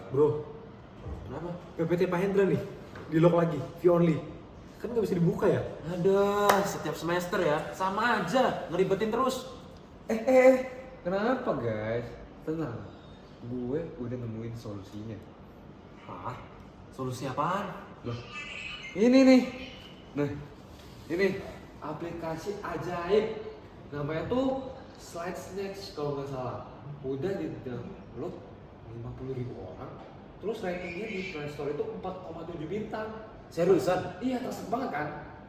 Bro, Kenapa? PPT Pak Hendra nih, di lock lagi, view only. Kan nggak bisa dibuka ya? Ada, setiap semester ya, sama aja, ngeribetin terus. Kenapa guys? Tenang, gue udah nemuin solusinya. Hah? Solusi apaan? Loh, ini nih. Nah, ini aplikasi ajaib. Namanya tuh Slide Snacks kalau nggak salah. Udah di-download 50.000 orang. Terus ratingnya di Play Store itu 4,7 bintang. Seriusan? Iya, trusted banget kan?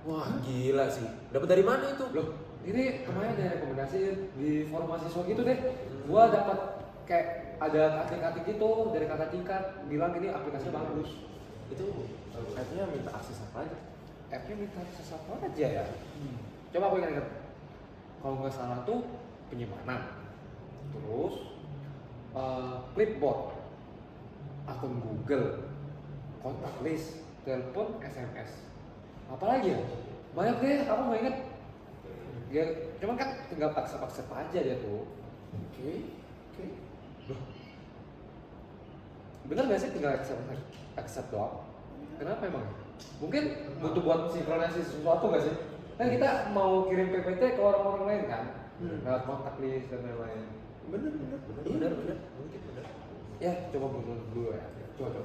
Wah, gila sih. Dapat dari mana itu? Loh, ini kemarin ada rekomendasi di forum mahasiswa gitu deh. Gua dapat kayak ada kating-kating gitu dari kata tingkat bilang ini aplikasinya bagus. Itu akhirnya minta akses apa aja? App-nya minta akses apa aja ya? Coba aku ingat-ingat. Kalau nggak salah tuh penyimpanan, terus clipboard, akun Google, kontak list, telepon, SMS. Apalagi ya? Banyak deh, aku nggak inget. Ya, cuman kan tinggal accept aja dia tuh. Oke. Loh, bener nggak sih tinggal accept doang? Kenapa emang? Mungkin butuh buat sinkronisasi sesuatu nggak sih? Kan kita mau kirim PPT ke orang-orang lain kan, lewat kontak list dan lain-lain. Bener. Mungkin bener. Ya, coba menurut dulu ya. Coba.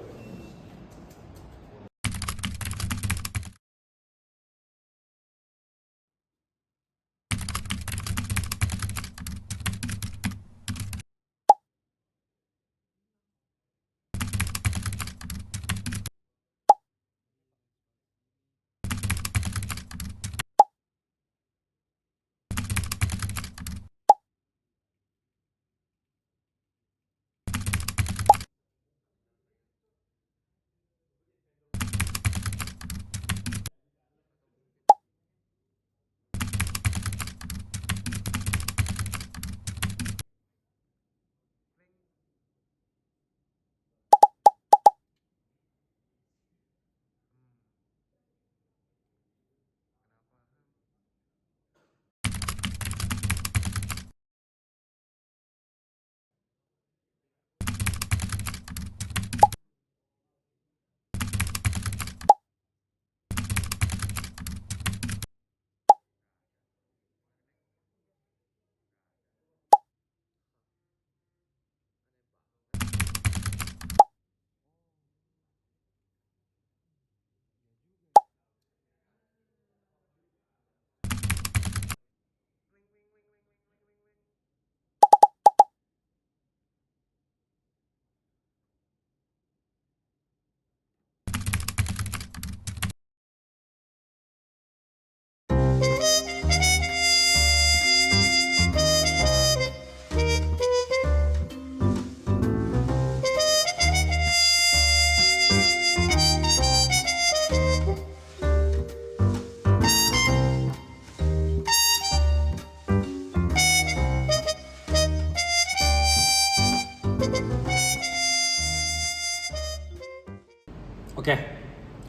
Oke,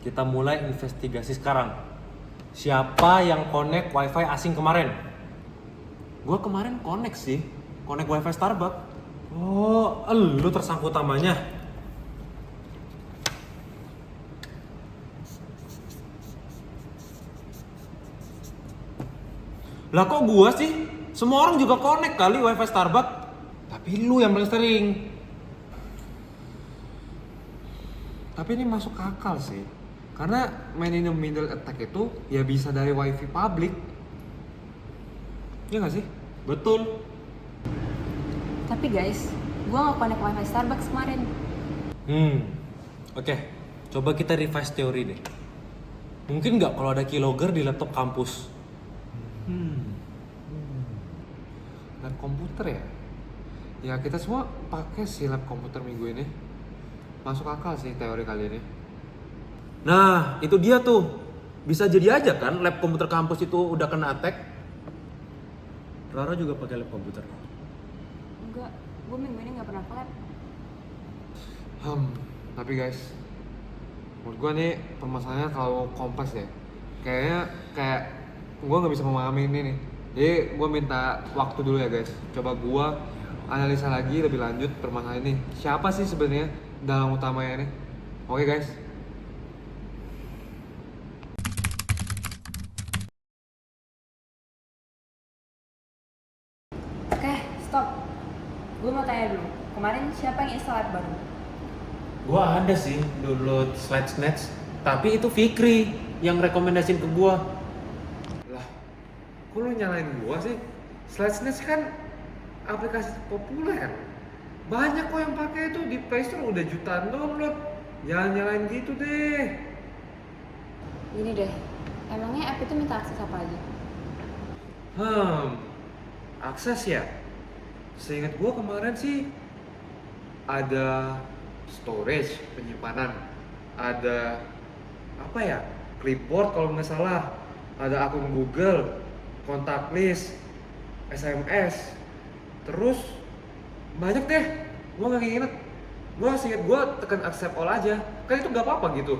kita mulai investigasi sekarang. Siapa yang connect wifi asing kemarin? Gua kemarin connect sih, connect wifi Starbucks. Oh, lu tersangkut utamanya. Lah kok gua sih? Semua orang juga connect kali wifi Starbucks. Tapi lu yang paling sering. Tapi ini masuk akal sih. Karena man in the middle attack itu ya bisa dari wifi public. Iya gak sih? Betul. Tapi guys, gua nggak connect wifi Starbucks kemarin. Oke. Coba kita revise teori deh. Mungkin nggak kalau ada keylogger di laptop kampus? Lab komputer ya? Ya kita semua pakai sih lab komputer minggu ini. Masuk akal sih teori kali ini. Nah, itu dia tuh. Bisa jadi aja kan lab komputer kampus itu udah kena attack. Rara juga pakai lab komputer. Enggak, gua minggu ini nggak pernah ke lab. Tapi guys, menurut gua nih permasalahannya kalau kompleks ya. Kayak gua nggak bisa memahami ini nih. Jadi gua minta waktu dulu ya guys. Coba gua analisa lagi lebih lanjut permasalahan ini. Siapa sih sebenarnya dalam utamanya nih. Oke guys. Oke, stop. Gue mau tanya dulu. Kemarin siapa yang install app baru? Gua ada sih download Slide Snatch, tapi itu Fikri yang rekomendasiin ke gua. Lah, kok lu nyalain gua sih? Slide Snatch kan aplikasi populer. Banyak kok yang pakai itu di Play Store udah jutaan download. Jangan nyalain gitu deh. Gini deh, emangnya app itu minta akses apa aja? Akses ya? Seingat gua kemarin sih ada storage, penyimpanan, ada apa ya? Clipboard kalau nggak salah, ada akun Google, kontak list, SMS, terus banyak deh. Gua nggak inget. Gua seingat gua tekan accept all aja. Kan itu nggak apa-apa gitu,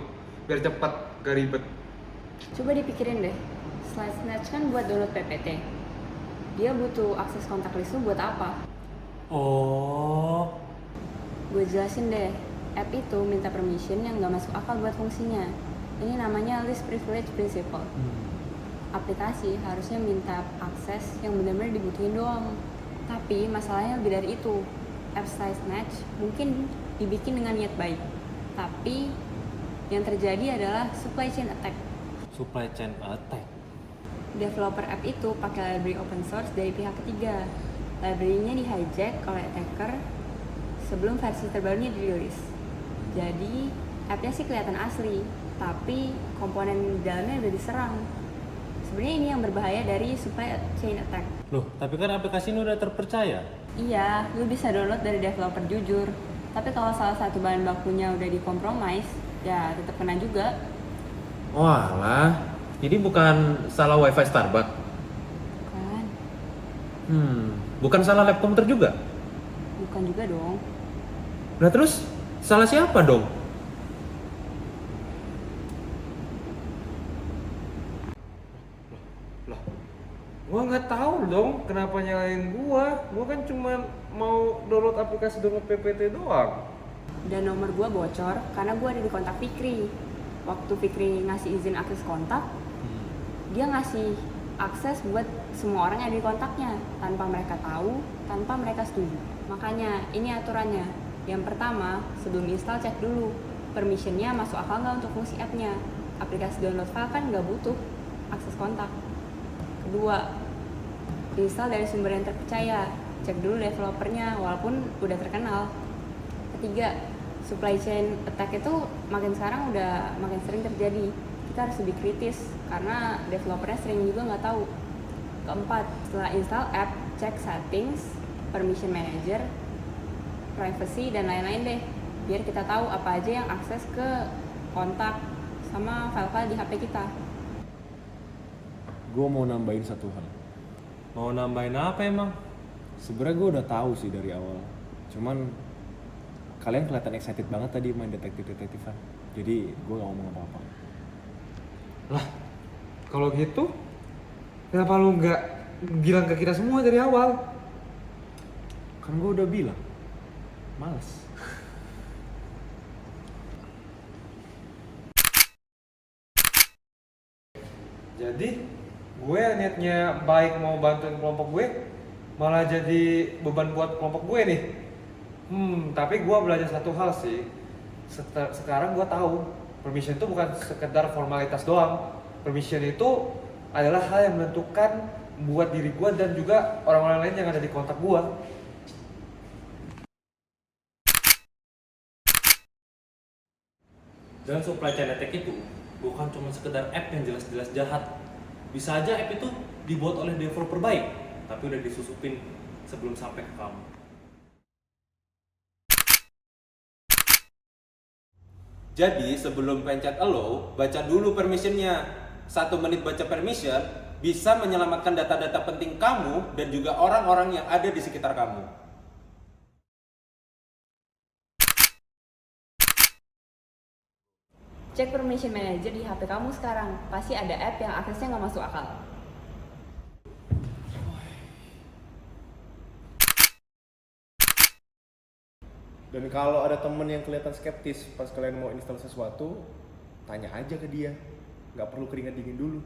biar cepet, gak ribet. Coba dipikirin deh, Slide Snatch kan buat download PPT. Dia butuh akses kontak list lu buat apa? Oh, Gue jelasin deh, app itu minta permission yang nggak masuk akal buat fungsinya. Ini namanya Least Privilege Principle. Aplikasi harusnya minta akses yang benar-benar dibutuhin doang. Tapi masalahnya lebih dari itu. App Slide Snatch mungkin dibikin dengan niat baik, tapi yang terjadi adalah supply chain attack. supply chain attack. Developer app itu pakai library open source dari pihak ketiga. Library-nya di-hijack oleh attacker sebelum versi terbarunya dirilis. Jadi, app-nya sih kelihatan asli, tapi komponen di dalamnya udah diserang. Sebenarnya ini yang berbahaya dari supply chain attack. Loh, tapi kan aplikasi ini udah terpercaya. Iya, lu bisa download dari developer jujur. Tapi kalau salah satu bahan bakunya udah dikompromis, ya tetap kena juga. Walah, jadi bukan salah wifi Starbucks. Kan? Bukan salah lab komputer juga. Bukan juga dong. Nah terus salah siapa dong? Lah, gua nggak tahu dong kenapa nyalain gua. Gua kan cuma mau download aplikasi download PPT doang. Dan nomor gua bocor karena gua ada di kontak Fikri. Waktu Fikri ngasih izin akses kontak, dia ngasih akses buat semua orang yang ada di kontaknya tanpa mereka tahu, tanpa mereka setuju. Makanya ini aturannya. Yang pertama, sebelum install cek dulu permissionnya masuk akal nggak untuk fungsi app-nya. Aplikasi download file kan nggak butuh akses kontak. Kedua, install dari sumber yang terpercaya. Cek dulu developernya walaupun udah terkenal. Ketiga, supply chain attack itu makin sekarang udah makin sering terjadi. Kita harus lebih kritis karena developernya sering juga nggak tahu. Keempat, setelah install app, cek settings, permission manager, privacy, dan lain-lain deh. Biar kita tahu apa aja yang akses ke kontak sama file-file di HP kita. Gue mau nambahin satu hal. Mau nambahin apa emang? Sebenarnya gue udah tahu sih dari awal. Cuman kalian kelihatan excited banget tadi main detektif-detektifan. Jadi gue gak ngomong apa-apa. Lah, kalau gitu, kenapa lu nggak bilang ke kita semua dari awal? Kan gue udah bilang, males. Jadi, gue niatnya baik mau bantuin kelompok gue, malah jadi beban buat kelompok gue nih. Tapi gue belajar satu hal sih. Sekarang gue tahu permission itu bukan sekedar formalitas doang. Permission itu adalah hal yang menentukan buat diri gue dan juga orang-orang lain yang ada di kontak gue. Dan supply chain attack itu bukan cuma sekedar app yang jelas-jelas jahat. Bisa aja app itu dibuat oleh developer baik, tapi udah disusupin sebelum sampai ke kamu. Jadi sebelum pencet allow, baca dulu permissionnya. 1 menit baca permission bisa menyelamatkan data-data penting kamu dan juga orang-orang yang ada di sekitar kamu. Cek permission manager di HP kamu sekarang. Pasti ada app yang aksesnya nggak masuk akal. Dan kalau ada temen yang kelihatan skeptis pas kalian mau install sesuatu, tanya aja ke dia. Nggak perlu keringat dingin dulu.